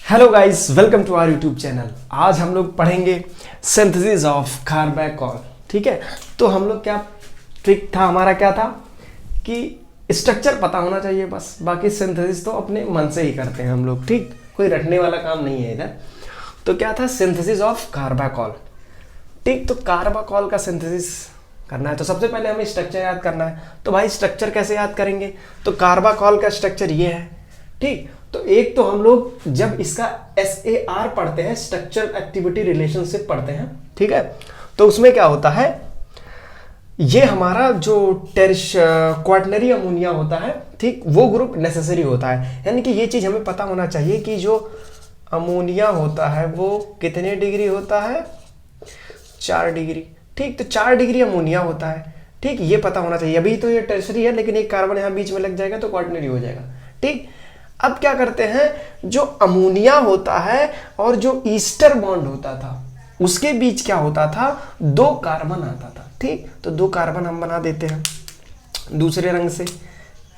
Hello guys, welcome to our YouTube channel. आज हम लोग पढ़ेंगे सिंथेसिस ऑफ कार्बैकॉल। ठीक है, तो हम लोग क्या ट्रिक था हमारा, क्या था कि स्ट्रक्चर पता होना चाहिए बस, बाकी सिंथेसिस तो अपने मन से ही करते हैं हम लोग। ठीक, कोई रटने वाला काम नहीं है इधर। तो क्या था, सिंथेसिस ऑफ कार्बैकॉल। ठीक, तो कार्बैकॉल का सिंथेसिस करना है तो सबसे पहले हमें स्ट्रक्चर याद करना है। तो भाई स्ट्रक्चर कैसे याद करेंगे, तो कार्बैकॉल का स्ट्रक्चर ये है। ठीक, तो एक तो हम लोग जब इसका SAR पढ़ते हैं, स्ट्रक्चर एक्टिविटी रिलेशनशिप पढ़ते हैं, ठीक है, तो उसमें क्या होता है, ये हमारा जो क्वाटरनरी अमोनिया होता है, ठीक, वो ग्रुप नेसेसरी होता है। यानी कि ये चीज हमें पता होना चाहिए कि जो अमोनिया होता है वो कितने डिग्री होता है, 4 डिग्री। ठीक, तो 4 डिग्री अमोनिया होता है। ठीक, ये पता होना चाहिए। अभी तो ये टर्शरी है, लेकिन एक कार्बन यहाँ बीच में लग जाएगा तो क्वाटरनरी हो जाएगा। ठीक, अब क्या करते हैं, जो अमोनिया होता है और जो ईस्टर बॉन्ड होता था उसके बीच क्या होता था, 2 कार्बन आता था। ठीक, तो 2 कार्बन हम बना देते हैं दूसरे रंग से,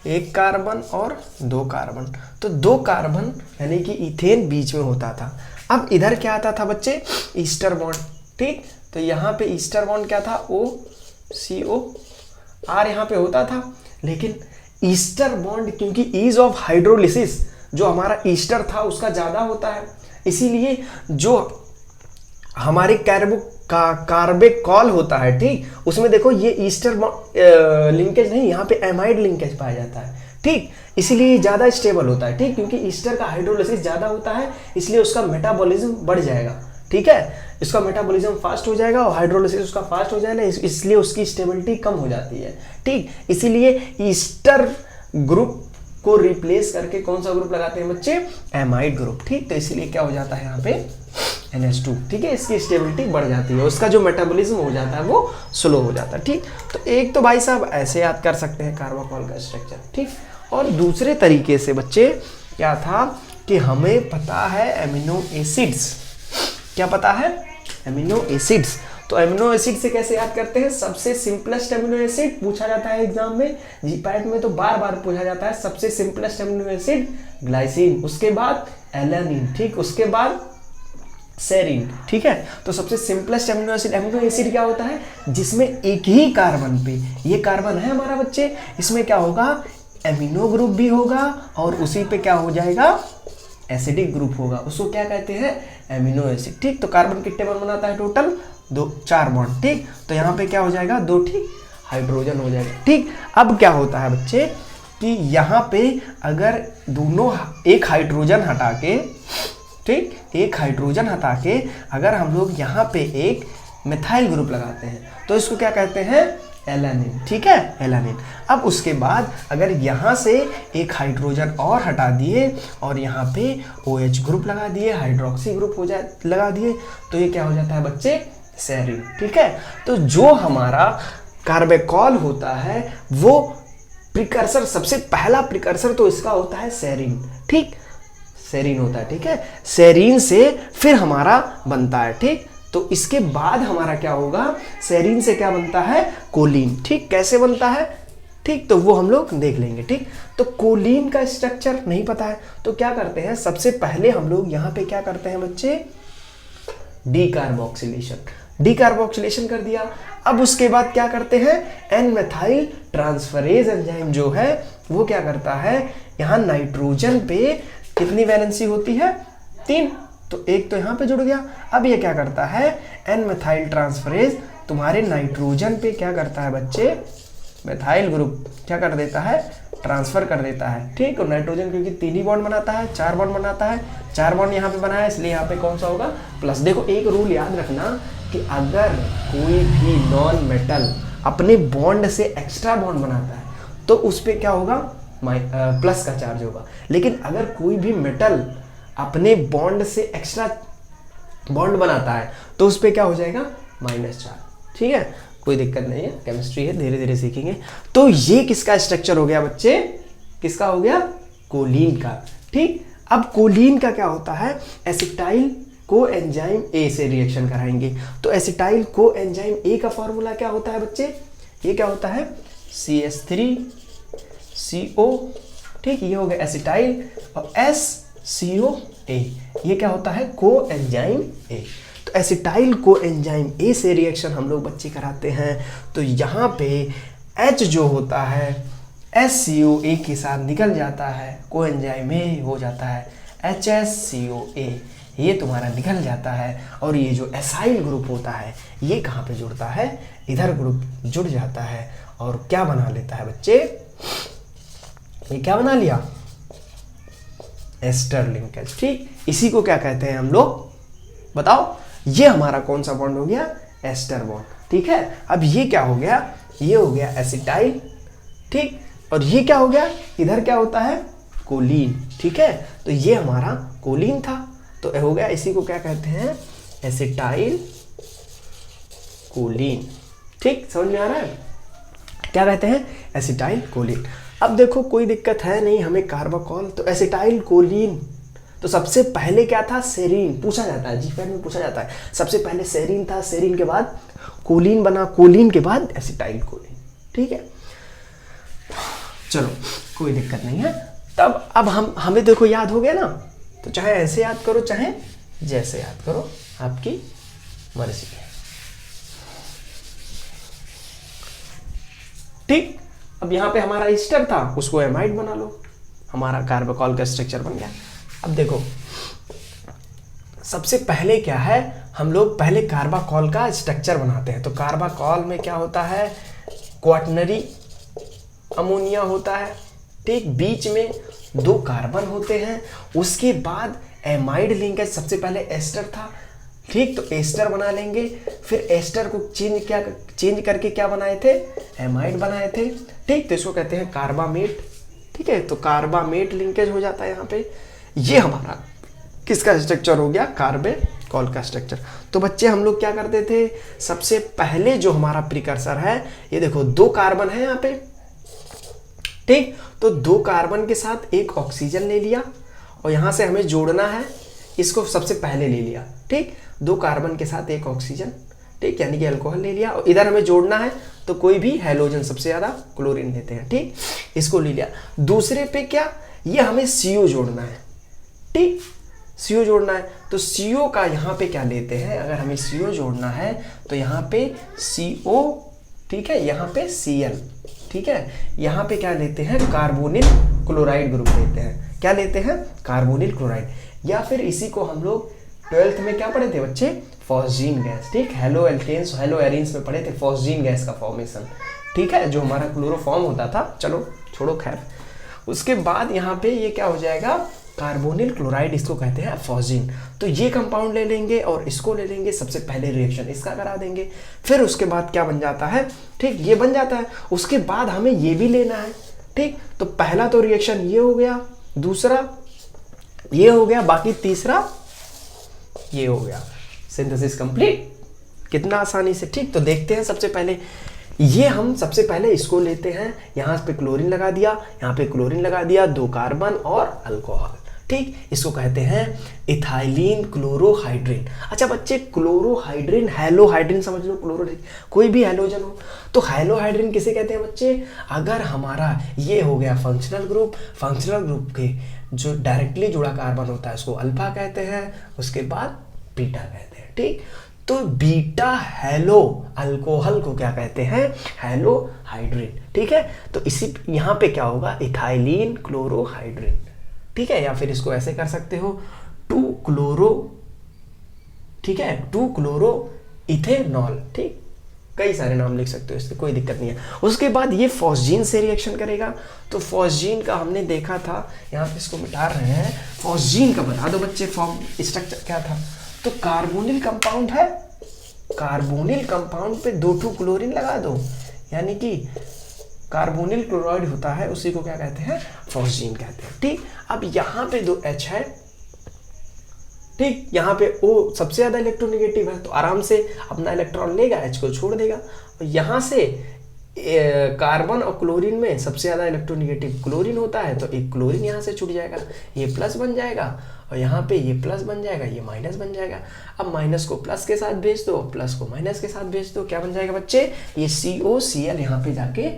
1 कार्बन और 2 कार्बन। तो 2 कार्बन यानी कि इथेन बीच में होता था। अब इधर क्या आता था बच्चे, ईस्टर बॉन्ड। ठीक, तो यहाँ पे ईस्टर बॉन्ड क्या था, OCO-R यहाँ पे होता था, लेकिन ईस्टर बॉन्ड क्योंकि ईज ऑफ हाइड्रोलिसिस जो हमारा ईस्टर था उसका ज्यादा होता है, इसीलिए जो हमारे कार्बैकॉल होता है, ठीक, उसमें देखो ये ईस्टर लिंकेज नहीं, यहाँ पे एमाइड लिंकेज पाया जाता है। ठीक, इसीलिए ज्यादा स्टेबल होता है। ठीक, क्योंकि ईस्टर का हाइड्रोलिसिस ज्यादा होता है, इसलिए उसका मेटाबॉलिज्म बढ़ जाएगा। ठीक है, इसका मेटाबॉलिज्म फास्ट हो जाएगा और हाइड्रोलिसिस उसका फास्ट हो जाएगा, इसलिए उसकी स्टेबिलिटी कम हो जाती है। ठीक, इसीलिए ईस्टर ग्रुप को रिप्लेस करके कौन सा ग्रुप लगाते हैं बच्चे, एमाइड ग्रुप। ठीक, तो इसीलिए क्या हो जाता है यहाँ पे NH2। ठीक है, इसकी स्टेबिलिटी बढ़ जाती है, उसका जो मेटाबॉलिज्म हो जाता है वो स्लो हो जाता है। ठीक, तो एक तो भाई साहब ऐसे याद कर सकते हैं कार्बैकॉल का स्ट्रक्चर। ठीक, और दूसरे तरीके से बच्चे क्या था कि हमें पता है एमिनो एसिड्स। क्या पता है, एमिनो एसिड्स। तो एमिनो एसिड से कैसे याद करते हैं, सबसे सिंपलेस्ट एमिनो एसिड पूछा जाता है एग्जाम में, जीपैट में तो बार बार पूछा जाता है। सबसे सिंपलेस्ट एमिनो एसिड ग्लाइसिन, उसके बाद एलानिन, ठीक, उसके बाद सेरीन। ठीक है, तो सबसे सिंपलेस्ट एमिनो एसिड क्या होता है, जिसमें एक ही कार्बन पे, ये कार्बन है हमारा बच्चे, इसमें क्या होगा, एमिनो ग्रुप भी होगा और उसी पे क्या हो जाएगा, एसिडिक ग्रुप होगा, उसको क्या कहते हैं, एमिनो एसिड। ठीक, तो कार्बन कितने बॉन्ड बनाता है, टोटल 4 बॉन्ड। ठीक, तो यहाँ पे क्या हो जाएगा, 2 ठीक हाइड्रोजन हो जाएगा। ठीक, अब क्या होता है बच्चे कि यहाँ पे अगर दोनों एक हाइड्रोजन हटा के, ठीक, एक हाइड्रोजन हटा के अगर हम लोग यहाँ पे एक मिथाइल ग्रुप लगाते हैं तो इसको क्या कहते हैं, एलानिन। ठीक है, एलानिन। अब उसके बाद अगर यहाँ से एक हाइड्रोजन और हटा दिए और यहाँ पे OH ग्रुप लगा दिए, हाइड्रोक्सी ग्रुप हो जाए लगा दिए, तो ये क्या हो जाता है बच्चे, सेरीन। ठीक है, तो जो हमारा कार्बैकॉल होता है वो प्रिकर्सर, सबसे पहला प्रिकर्सर तो इसका होता है सेरीन। ठीक, सेरीन होता है। ठीक है, सेरीन से फिर हमारा बनता है। ठीक, तो इसके बाद हमारा क्या होगा, सेरीन से क्या बनता है, कोलीन। ठीक, कैसे बनता है, ठीक, तो वो हम लोग देख लेंगे। ठीक, तो कोलीन का स्ट्रक्चर नहीं पता है तो क्या करते हैं, सबसे पहले हम लोग यहाँ पे क्या करते हैं बच्चे, डीकार्बोक्सिलेशन कर दिया। अब उसके बाद क्या करते हैं, एन मेथाइल ट्रांसफरेज एंजाइम जो है वो क्या करता है, यहाँ नाइट्रोजन पे कितनी वैलेंसी होती है, 3, तो एक तो यहाँ पे जुड़ गया। अब ये क्या करता है, एन मेथाइल ट्रांसफरेज तुम्हारे नाइट्रोजन पे क्या करता है बच्चे, मेथाइल ग्रुप क्या कर देता है, ट्रांसफर कर देता है। ठीक, और नाइट्रोजन क्योंकि 3 ही बॉन्ड बनाता है, 4 बॉन्ड बनाता है, 4 बॉन्ड यहाँ पे बनाया, इसलिए यहाँ पे कौन सा होगा, प्लस। देखो एक रूल याद रखना कि अगर कोई भी नॉन मेटल अपने बॉन्ड से एक्स्ट्रा बॉन्ड बनाता है तो उस पर क्या होगा, प्लस का चार्ज होगा, लेकिन अगर कोई भी मेटल अपने बॉन्ड से एक्स्ट्रा बॉन्ड बनाता है तो उस पर क्या हो जाएगा, माइनस चार्ज। ठीक है, कोई दिक्कत नहीं है, केमिस्ट्री है, धीरे धीरे सीखेंगे। तो ये किसका स्ट्रक्चर हो गया बच्चे, किसका हो गया, कोलीन का। ठीक, अब कोलीन का क्या होता है, एसिटाइल को एंजाइम A से रिएक्शन कराएंगे, तो एसिटाइल को एंजाइम A का फॉर्मूला क्या होता है बच्चे, ये क्या होता है, CH3CO। ठीक, ये हो गया एसिटाइल और S COA, ये क्या होता है, कोएंजाइम ए। तो एसिटाइल कोएंजाइम ए से रिएक्शन हम लोग बच्चे कराते हैं, तो यहाँ पे H जो होता है HCOA के साथ निकल जाता है, कोएंजाइम ए हो जाता है HSCOA, ये तुम्हारा निकल जाता है। और ये जो एसाइल ग्रुप होता है ये कहाँ पे जुड़ता है, इधर ग्रुप जुड़ जाता है और क्या बना लेता है बच्चे, ये क्या बना लिया, एस्टर लिंकेज। ठीक, इसी को क्या कहते हैं हम लोग, बताओ, ये हमारा कौन सा बॉन्ड हो गया, एस्टर बॉन्ड। ठीक है, अब ये क्या हो गया, ये हो गया एसिटाइल। ठीक, और ये क्या हो गया, इधर क्या होता है, कोलीन। ठीक है, तो ये हमारा कोलीन था, तो हो गया, इसी को क्या कहते हैं, एसिटाइल कोलीन। ठीक, समझ में आ रहा है, क्या कहते हैं, एसिटाइल कोलीन। अब देखो कोई दिक्कत है नहीं, हमें कार्बाकॉल, तो एसिटाइल कोलीन, तो सबसे पहले क्या था, सेरीन, पूछा जाता है, जीपैट में पूछा जाता है, सबसे पहले सेरीन था, सेरीन के बाद कोलीन बना, कोलीन के बाद एसिटाइल कोलीन। ठीक है, चलो कोई दिक्कत नहीं है। तब अब हमें देखो याद हो गया ना, तो चाहे ऐसे याद करो चाहे जैसे याद करो, आपकी मर्जी है। ठीक, अब यहाँ पे हमारा ईस्टर था, उसको एमाइड बना लो, हमारा कार्बाकॉल का स्ट्रक्चर बन गया। अब देखो सबसे पहले क्या है, हम लोग पहले कार्बाकॉल का स्ट्रक्चर बनाते हैं। तो कार्बाकॉल में क्या होता है, क्वाटनरी अमोनिया होता है। ठीक, बीच में 2 कार्बन होते हैं, उसके बाद एमाइड लिंकेज, सबसे पहले एस्टर था। ठीक, तो एस्टर बना लेंगे, फिर एस्टर को चेंज करके क्या बनाए थे, एमाइड बनाए थे। ठीक, तो इसको कहते हैं कार्बामेट। ठीक है, तो कार्बामेट लिंकेज हो जाता है यहाँ पे। ये हमारा किसका स्ट्रक्चर हो गया, कार्बाकॉल का स्ट्रक्चर। तो बच्चे हम लोग क्या करते थे, सबसे पहले जो हमारा प्रिकर्सर है, ये देखो 2 कार्बन है यहाँ पे। ठीक, तो 2 कार्बन के साथ एक ऑक्सीजन ले लिया, और यहाँ से हमें जोड़ना है, इसको सबसे पहले ले लिया। ठीक, 2 कार्बन के साथ एक ऑक्सीजन, ठीक, यानी कि अल्कोहल ले लिया, और इधर हमें जोड़ना है तो कोई भी हैलोजन, सबसे ज़्यादा क्लोरीन लेते हैं। ठीक, इसको ले लिया। दूसरे पे क्या, ये हमें CO जोड़ना है। ठीक, CO जोड़ना है, तो CO का यहाँ पे क्या लेते हैं, अगर हमें CO जोड़ना है तो यहाँ पे CO, ठीक है, यहाँ पे Cl, ठीक है, यहाँ पे क्या लेते हैं, कार्बोनिल क्लोराइड ग्रुप लेते हैं। क्या लेते हैं, कार्बोनिल क्लोराइड, या फिर इसी को हम लोग 12th में क्या पढ़े थे बच्चे, फॉस्जीन गैस। ठीक, हेलो एल्केन्स, हेलो एरिन्स में पढ़े थे फॉस्जीन गैस का फॉर्मेशन। ठीक है, जो हमारा क्लोरोफॉर्म होता था, चलो छोड़ो खैर। उसके बाद यहाँ पे ये क्या हो जाएगा, कार्बोनिल क्लोराइड, इसको कहते हैं फॉस्जीन। तो ये कंपाउंड ले लेंगे और इसको ले लेंगे, सबसे पहले रिएक्शन इसका करा देंगे, फिर उसके बाद क्या बन जाता है, ठीक, ये बन जाता है। उसके बाद हमें ये भी लेना है। ठीक, तो पहला तो रिएक्शन ये हो गया, दूसरा ये हो गया, बाकी तीसरा ये हो गया, सिंथेसिस कंप्लीट। कितना आसानी से। ठीक, तो देखते हैं, सबसे पहले ये हम सबसे पहले इसको लेते हैं, यहाँ पे क्लोरीन लगा दिया, यहाँ पे क्लोरीन लगा दिया, 2 कार्बन और अल्कोहल। ठीक, इसको कहते हैं इथाइलिन क्लोरोहाइड्रिन। अच्छा बच्चे, क्लोरोहाइड्रिन, हैलोहाइड्रिन समझ लो, क्लोरो कोई भी हैलोजन हो, तो हैलोहाइड्रिन किसे कहते हैं बच्चे, अगर हमारा ये हो गया फंक्शनल ग्रुप, फंक्शनल ग्रुप के जो डायरेक्टली जुड़ा कार्बन होता है उसको अल्फा कहते हैं, उसके बाद बीटा कहते हैं। ठीक, तो बीटा हैलो अल्कोहल को क्या कहते हैं, हैलोहाइड्रिन। ठीक है, तो इसी यहाँ पे क्या होगा, इथाइलिन क्लोरोहाइड्रिन। ठीक है, या फिर इसको ऐसे कर सकते हो 2 क्लोरो, ठीक है, 2 क्लोरो इथेनॉल। ठीक, कई सारे नाम लिख सकते हो, इससे कोई दिक्कत नहीं है। उसके बाद ये फॉस्जीन से रिएक्शन करेगा, तो फॉस्जीन का हमने देखा था, यहाँ पे इसको मिटा रहे हैं, फॉस्जीन का बता दो बच्चे, फॉर्म स्ट्रक्चर क्या था, तो कार्बोनिल कंपाउंड है, कार्बोनिल कंपाउंड पे 2 क्लोरीन लगा दो, यानी कि कार्बोनिल क्लोराइड होता है, उसी को क्या कहते हैं, फॉस्जीन कहते हैं। ठीक, अब यहाँ पे 2 H है, ठीक, यहाँ पे O सबसे ज्यादा इलेक्ट्रोनेगेटिव है, तो आराम से अपना इलेक्ट्रॉन लेगा, H को छोड़ देगा, और यहाँ से कार्बन और क्लोरीन में सबसे ज्यादा इलेक्ट्रोनेगेटिव क्लोरीन होता है, तो एक क्लोरीन यहाँ से छूट जाएगा, ये प्लस बन जाएगा, और यहाँ पे ये प्लस बन जाएगा, ये माइनस बन जाएगा। अब माइनस को प्लस के साथ भेज दो, प्लस को माइनस के साथ भेज दो, क्या बन जाएगा बच्चे, ये COCl यहाँ पे जाके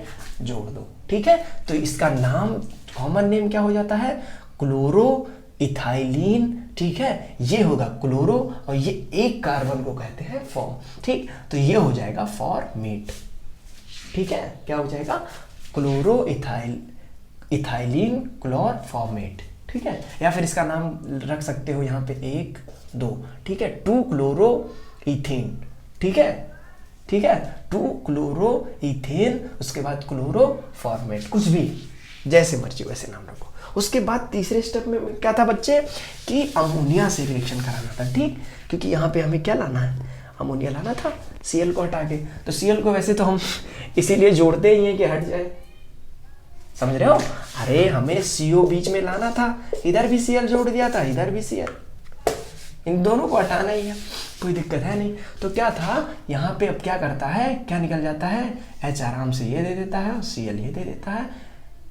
जोड़ दो। ठीक है, तो इसका नाम, कॉमन नेम क्या हो जाता है, क्लोरो इथाइलिन, ठीक है, ये होगा क्लोरो, और ये एक कार्बन को कहते हैं फॉर्म, ठीक। तो ये हो जाएगा फॉर्मेट, ठीक है, क्या हो जाएगा, क्लोरो इथाइलिन क्लोर फॉर्मेट, ठीक है। या फिर इसका नाम रख सकते हो यहाँ पे 1 2, ठीक है, 2 क्लोरो इथेन, ठीक है, ठीक है, 2 क्लोरो इथेन, उसके बाद क्लोरो फॉर्मेट, कुछ भी जैसे मर्जी वैसे नाम रखो। उसके बाद तीसरे स्टेप में क्या था बच्चे, कि अमोनिया से रिएक्शन कराना था, ठीक, क्योंकि यहाँ पे हमें क्या लाना है, अमोनिया लाना था Cl को हटा के। तो Cl को वैसे तो हम इसीलिए जोड़ते ही हैं कि हट जाए, समझ रहे हो, अरे हमें CO बीच में लाना था, इधर भी Cl जोड़ दिया था, इधर भी Cl, इन दोनों को हटाना ही है, कोई दिक्कत है नहीं। तो क्या था यहाँ पे, अब क्या करता है, क्या निकल जाता है, H आराम से ये दे देता है और Cl ये दे देता है,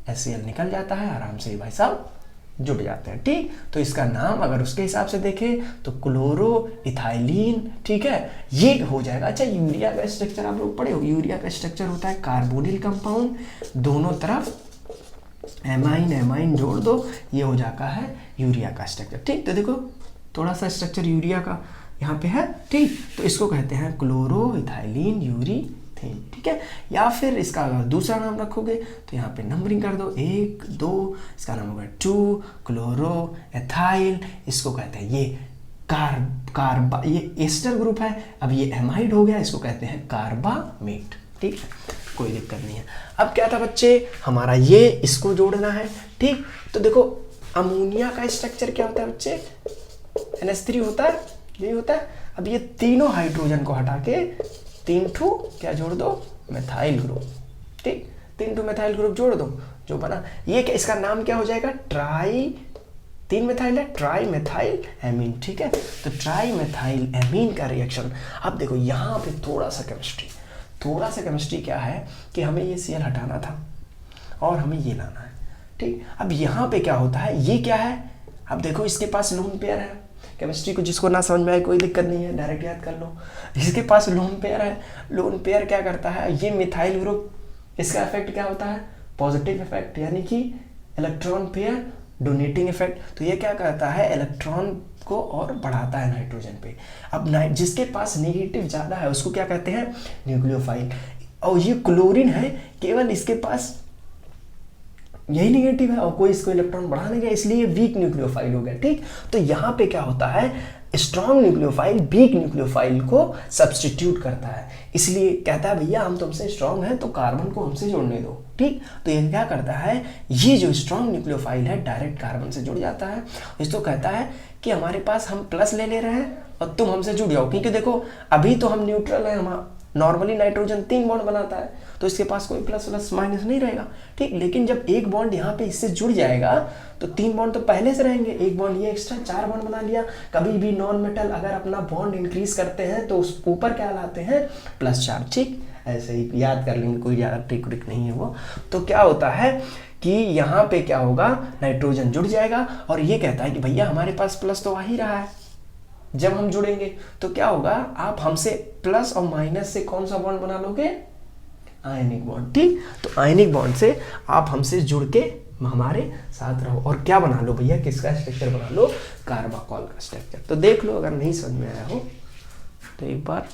HCl निकल जाता है आराम से, भाई साहब जुड़ जाते हैं, ठीक। तो इसका नाम अगर उसके हिसाब से देखें तो क्लोरो इथाइलिन, ठीक है, ये हो जाएगा। अच्छा, यूरिया का स्ट्रक्चर आप लोग पढ़े हो, यूरिया का स्ट्रक्चर होता है कार्बोनिल कंपाउंड, दोनों तरफ एमाइन एमाइन जोड़ दो, ये हो जाता है यूरिया का स्ट्रक्चर, ठीक। तो देखो थोड़ा सा स्ट्रक्चर यूरिया का यहाँ पे है, ठीक, तो इसको कहते हैं क्लोरो इथाइलिन यूरीथेन, ठीक है। या फिर इसका अगर दूसरा नाम रखोगे तो यहाँ पे नंबरिंग कर दो 1 2, इसका नाम होगा 2 क्लोरो एथाइल, इसको कहते हैं ये कार्बा, ये एस्टर ग्रुप है, अब ये एमाइड हो गया, इसको कहते हैं कार्बामेट, ठीक है, कोई दिक्कत नहीं है। अब क्या था बच्चे, हमारा ये इसको जोड़ना है, ठीक। तो देखो अमोनिया का स्ट्रक्चर क्या होता है बच्चे, NH3 होता है, यही होता है। अब ये तीनों हाइड्रोजन को हटा के 3 ठू क्या जोड़ दो, मेथाइल ग्रुप, ठीक, 3 ठू मेथाइल ग्रुप जोड़ दो, जो बना ये क्या, इसका नाम क्या हो जाएगा, 3 मेथाइल है, ट्राई मेथाइल एमीन, ठीक है। तो ट्राई मेथाइल एमीन का रिएक्शन। अब देखो यहाँ पे थोड़ा सा केमिस्ट्री क्या है कि हमें ये Cl हटाना था और हमें ये लाना है, ठीक। अब यहाँ पे क्या होता है, ये क्या है, अब देखो इसके पास लोन पेयर है, केमिस्ट्री को जिसको ना समझ में आए कोई दिक्कत नहीं है, डायरेक्ट याद कर लो, इसके पास लोन पेयर है, लोन पेयर क्या करता है, ये मिथाइल ग्रुप, इसका इफेक्ट क्या होता है, पॉजिटिव इफेक्ट, यानी कि इलेक्ट्रॉन पेयर डोनेटिंग इफेक्ट। तो ये क्या करता है, इलेक्ट्रॉन को और बढ़ाता है नाइट्रोजन पे। अब जिसके पास नेगेटिव ज़्यादा है उसको क्या कहते हैं, न्यूक्लियोफाइल। और ये क्लोरीन है, केवल इसके पास यही नेगेटिव है और कोई इसको इलेक्ट्रॉन बढ़ा नहीं गया, इसलिए वीक न्यूक्लियोफाइल हो गया, ठीक। तो यहाँ पे क्या होता है, स्ट्रॉन्ग न्यूक्लियोफाइल वीक न्यूक्लियोफाइल को सब्स्टिट्यूट करता है, इसलिए कहता है भैया हम तुमसे स्ट्रॉन्ग हैं तो कार्बन को हमसे जोड़ने दो, ठीक। तो ये क्या करता है, ये जो स्ट्रॉन्ग न्यूक्लियोफाइल है डायरेक्ट कार्बन से जुड़ जाता है, इसको कहता है कि हमारे पास हम प्लस ले रहे हैं और तुम हमसे जुड़ जाओ, क्योंकि देखो अभी तो हम न्यूट्रल है, हम नॉर्मली नाइट्रोजन 3 बॉन्ड बनाता है तो इसके पास कोई प्लस प्लस माइनस नहीं रहेगा, ठीक। लेकिन जब एक बॉन्ड यहाँ पे इससे जुड़ जाएगा तो 3 बॉन्ड तो पहले से रहेंगे, एक बॉन्ड ये एक्स्ट्रा 4 बॉन्ड बना लिया। कभी भी नॉन मेटल अगर अपना बॉन्ड इंक्रीज करते हैं तो उस ऊपर क्या लाते हैं, प्लस चार्ज, ठीक। ऐसे ही याद कर लेंगे, कोई ज़्यादा ट्रिक व्रिक नहीं है वो। तो क्या होता है कि यहाँ पे क्या होगा, नाइट्रोजन जुड़ जाएगा और ये कहता है कि भैया हमारे पास प्लस तो आ ही रहा है, जब हम जुड़ेंगे तो क्या होगा, आप हमसे प्लस और माइनस से कौन सा बॉन्ड बना लोगे, आयनिक बॉन्ड, ठीक। तो आयनिक बॉन्ड से आप हमसे जुड़ के हमारे साथ रहो और क्या बना लो भैया, किसका स्ट्रक्चर बना लो, कार्बाकॉल का स्ट्रक्चर। तो देख लो, अगर नहीं समझ में आया हो तो एक बार